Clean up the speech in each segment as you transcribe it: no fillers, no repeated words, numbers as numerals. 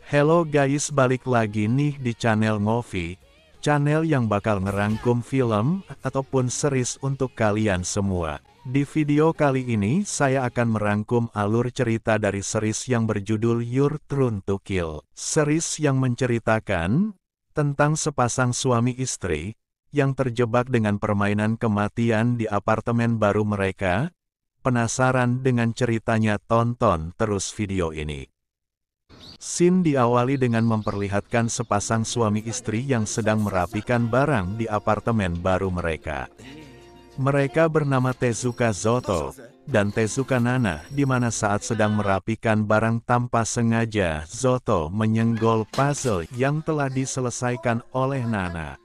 Hello guys, balik lagi nih di channel Ngovi, channel yang bakal ngerangkum film ataupun series untuk kalian semua. Di video kali ini saya akan merangkum alur cerita dari series yang berjudul Your Turn to Kill. Series yang menceritakan tentang sepasang suami istri yang terjebak dengan permainan kematian di apartemen baru mereka. Penasaran dengan ceritanya? Tonton terus video ini. Scene diawali dengan memperlihatkan sepasang suami istri yang sedang merapikan barang di apartemen baru mereka. Mereka bernama Tezuka Zoto dan Tezuka Nana, di mana saat sedang merapikan barang tanpa sengaja, Zoto menyenggol puzzle yang telah diselesaikan oleh Nana.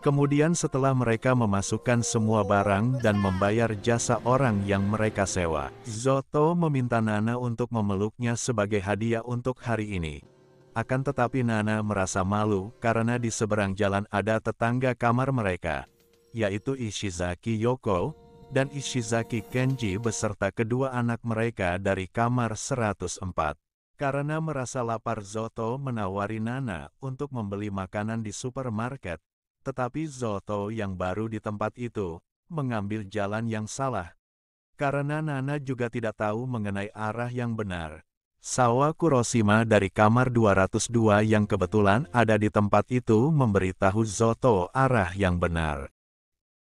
Kemudian setelah mereka memasukkan semua barang dan membayar jasa orang yang mereka sewa, Zoto meminta Nana untuk memeluknya sebagai hadiah untuk hari ini. Akan tetapi Nana merasa malu karena di seberang jalan ada tetangga kamar mereka, yaitu Ishizaki Yoko dan Ishizaki Kenji beserta kedua anak mereka dari kamar 104. Karena merasa lapar, Zoto menawari Nana untuk membeli makanan di supermarket. Tetapi Zoto yang baru di tempat itu, mengambil jalan yang salah. Karena Nana juga tidak tahu mengenai arah yang benar. Sawa Kuroshima dari kamar 202 yang kebetulan ada di tempat itu memberitahu Zoto arah yang benar.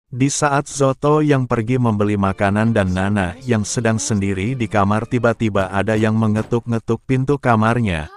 Di saat Zoto yang pergi membeli makanan dan Nana yang sedang sendiri di kamar, tiba-tiba ada yang mengetuk-ngetuk pintu kamarnya.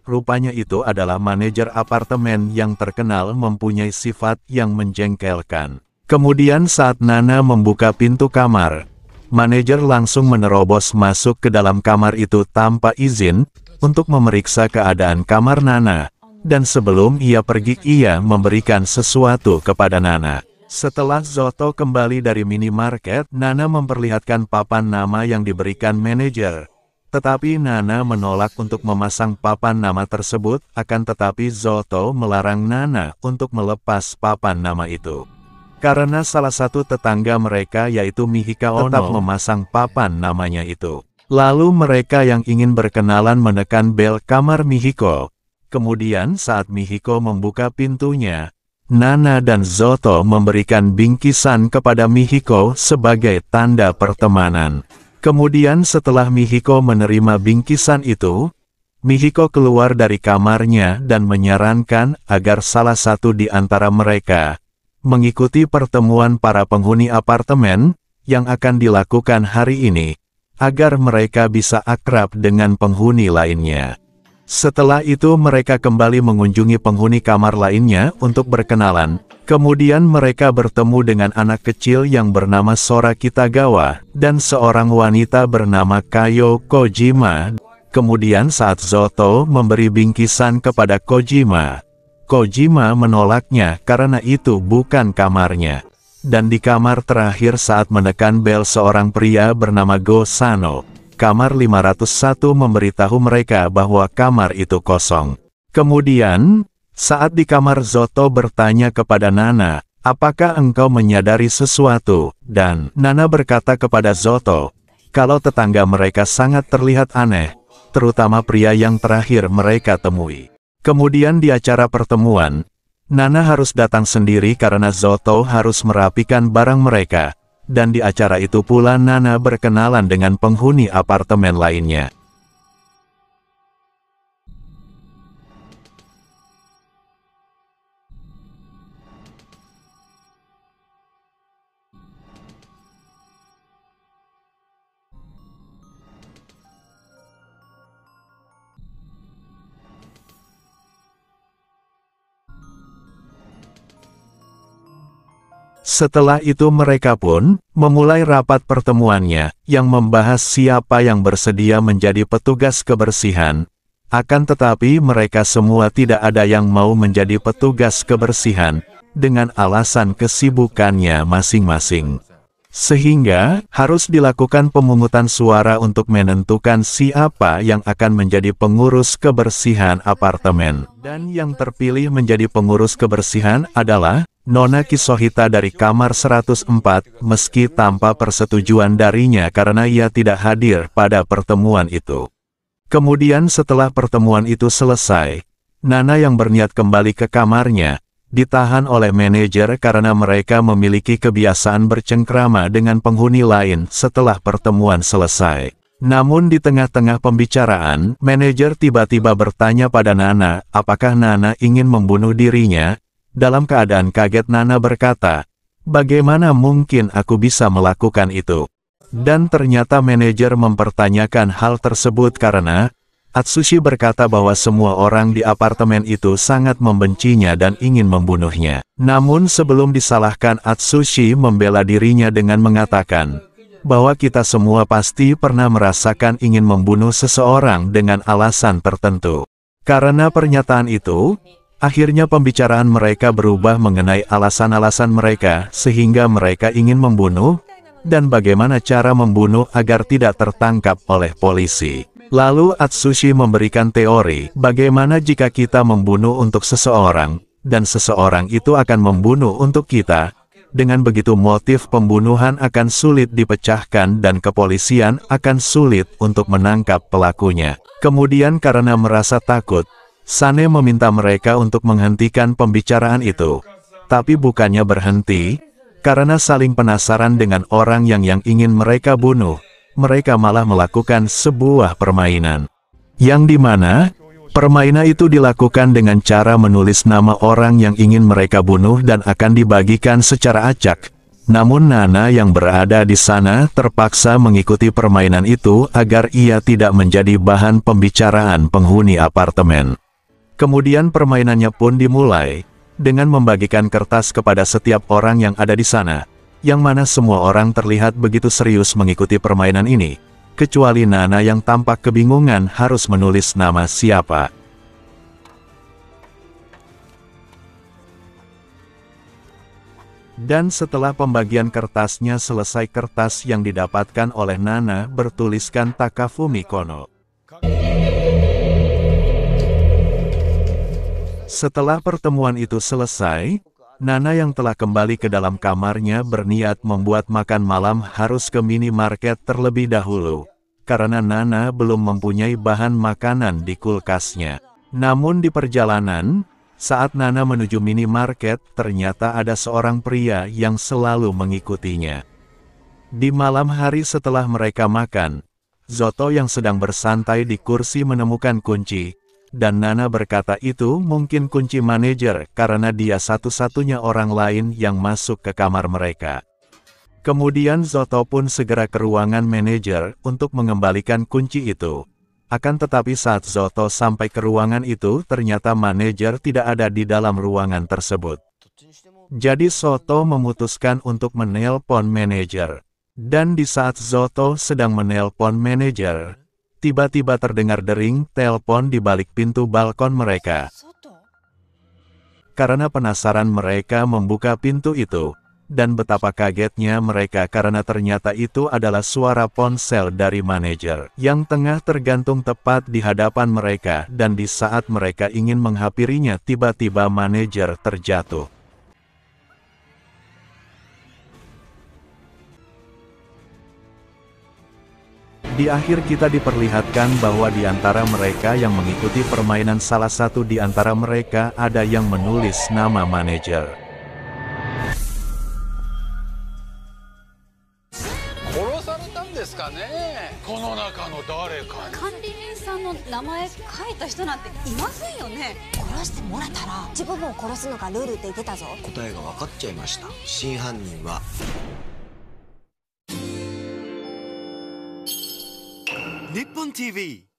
Rupanya itu adalah manajer apartemen yang terkenal mempunyai sifat yang menjengkelkan. Kemudian saat Nana membuka pintu kamar, manajer langsung menerobos masuk ke dalam kamar itu tanpa izin untuk memeriksa keadaan kamar Nana. Dan sebelum ia pergi, ia memberikan sesuatu kepada Nana. Setelah Zoto kembali dari minimarket, Nana memperlihatkan papan nama yang diberikan manajer. Tetapi Nana menolak untuk memasang papan nama tersebut, akan tetapi Zoto melarang Nana untuk melepas papan nama itu. Karena salah satu tetangga mereka yaitu Mihika Ono tetap memasang papan namanya itu. Lalu mereka yang ingin berkenalan menekan bel kamar Mihiko. Kemudian saat Mihiko membuka pintunya, Nana dan Zoto memberikan bingkisan kepada Mihiko sebagai tanda pertemanan. Kemudian setelah Mihiko menerima bingkisan itu, Mihiko keluar dari kamarnya dan menyarankan agar salah satu di antara mereka mengikuti pertemuan para penghuni apartemen yang akan dilakukan hari ini, agar mereka bisa akrab dengan penghuni lainnya. Setelah itu mereka kembali mengunjungi penghuni kamar lainnya untuk berkenalan. Kemudian mereka bertemu dengan anak kecil yang bernama Sora Kitagawa, dan seorang wanita bernama Kayo Kojima. Kemudian saat Zoto memberi bingkisan kepada Kojima, Kojima menolaknya karena itu bukan kamarnya. Dan di kamar terakhir saat menekan bel seorang pria bernama Go Sano, kamar 501 memberitahu mereka bahwa kamar itu kosong. Kemudian, saat di kamar Zoto bertanya kepada Nana, apakah engkau menyadari sesuatu? Dan Nana berkata kepada Zoto, kalau tetangga mereka sangat terlihat aneh, terutama pria yang terakhir mereka temui. Kemudian di acara pertemuan, Nana harus datang sendiri karena Zoto harus merapikan barang mereka. Dan di acara itu pula Nana berkenalan dengan penghuni apartemen lainnya. Setelah itu mereka pun memulai rapat pertemuannya, yang membahas siapa yang bersedia menjadi petugas kebersihan. Akan tetapi mereka semua tidak ada yang mau menjadi petugas kebersihan, dengan alasan kesibukannya masing-masing. Sehingga, harus dilakukan pemungutan suara untuk menentukan siapa yang akan menjadi pengurus kebersihan apartemen. Dan yang terpilih menjadi pengurus kebersihan adalah Nona Kisohita dari kamar 104, meski tanpa persetujuan darinya karena ia tidak hadir pada pertemuan itu. Kemudian setelah pertemuan itu selesai, Nana yang berniat kembali ke kamarnya, ditahan oleh manajer karena mereka memiliki kebiasaan bercengkrama dengan penghuni lain setelah pertemuan selesai. Namun di tengah-tengah pembicaraan, manajer tiba-tiba bertanya pada Nana, apakah Nana ingin membunuh dirinya? Dalam keadaan kaget Nana berkata, bagaimana mungkin aku bisa melakukan itu? Dan ternyata manajer mempertanyakan hal tersebut karena Atsushi berkata bahwa semua orang di apartemen itu sangat membencinya dan ingin membunuhnya. Namun sebelum disalahkan, Atsushi membela dirinya dengan mengatakan bahwa kita semua pasti pernah merasakan ingin membunuh seseorang dengan alasan tertentu. Karena pernyataan itu, akhirnya pembicaraan mereka berubah mengenai alasan-alasan mereka sehingga mereka ingin membunuh, dan bagaimana cara membunuh agar tidak tertangkap oleh polisi. Lalu Atsushi memberikan teori, bagaimana jika kita membunuh untuk seseorang, dan seseorang itu akan membunuh untuk kita. Dengan begitu motif pembunuhan akan sulit dipecahkan dan kepolisian akan sulit untuk menangkap pelakunya. Kemudian karena merasa takut, Sane meminta mereka untuk menghentikan pembicaraan itu. Tapi bukannya berhenti, karena saling penasaran dengan orang yang ingin mereka bunuh, mereka malah melakukan sebuah permainan. Yang dimana, permainan itu dilakukan dengan cara menulis nama orang yang ingin mereka bunuh dan akan dibagikan secara acak. Namun Nana yang berada di sana terpaksa mengikuti permainan itu agar ia tidak menjadi bahan pembicaraan penghuni apartemen. Kemudian permainannya pun dimulai dengan membagikan kertas kepada setiap orang yang ada di sana, yang mana semua orang terlihat begitu serius mengikuti permainan ini, kecuali Nana yang tampak kebingungan harus menulis nama siapa. Dan setelah pembagian kertasnya selesai, kertas yang didapatkan oleh Nana bertuliskan Takafumi Kono. Setelah pertemuan itu selesai, Nana yang telah kembali ke dalam kamarnya berniat membuat makan malam harus ke minimarket terlebih dahulu, karena Nana belum mempunyai bahan makanan di kulkasnya. Namun di perjalanan, saat Nana menuju minimarket, ternyata ada seorang pria yang selalu mengikutinya. Di malam hari setelah mereka makan, Zoto yang sedang bersantai di kursi menemukan kunci. Dan Nana berkata itu mungkin kunci manajer karena dia satu-satunya orang lain yang masuk ke kamar mereka. Kemudian Zoto pun segera ke ruangan manajer untuk mengembalikan kunci itu. Akan tetapi saat Zoto sampai ke ruangan itu, ternyata manajer tidak ada di dalam ruangan tersebut. Jadi Zoto memutuskan untuk menelpon manajer. Dan di saat Zoto sedang menelpon manajer, tiba-tiba terdengar dering telepon di balik pintu balkon mereka. Karena penasaran mereka membuka pintu itu, dan betapa kagetnya mereka karena ternyata itu adalah suara ponsel dari manajer yang tengah tergantung tepat di hadapan mereka, dan di saat mereka ingin menghampirinya tiba-tiba manajer terjatuh. Di akhir kita diperlihatkan bahwa di antara mereka yang mengikuti permainan, salah satu di antara mereka ada yang menulis nama manajer. Nippon TV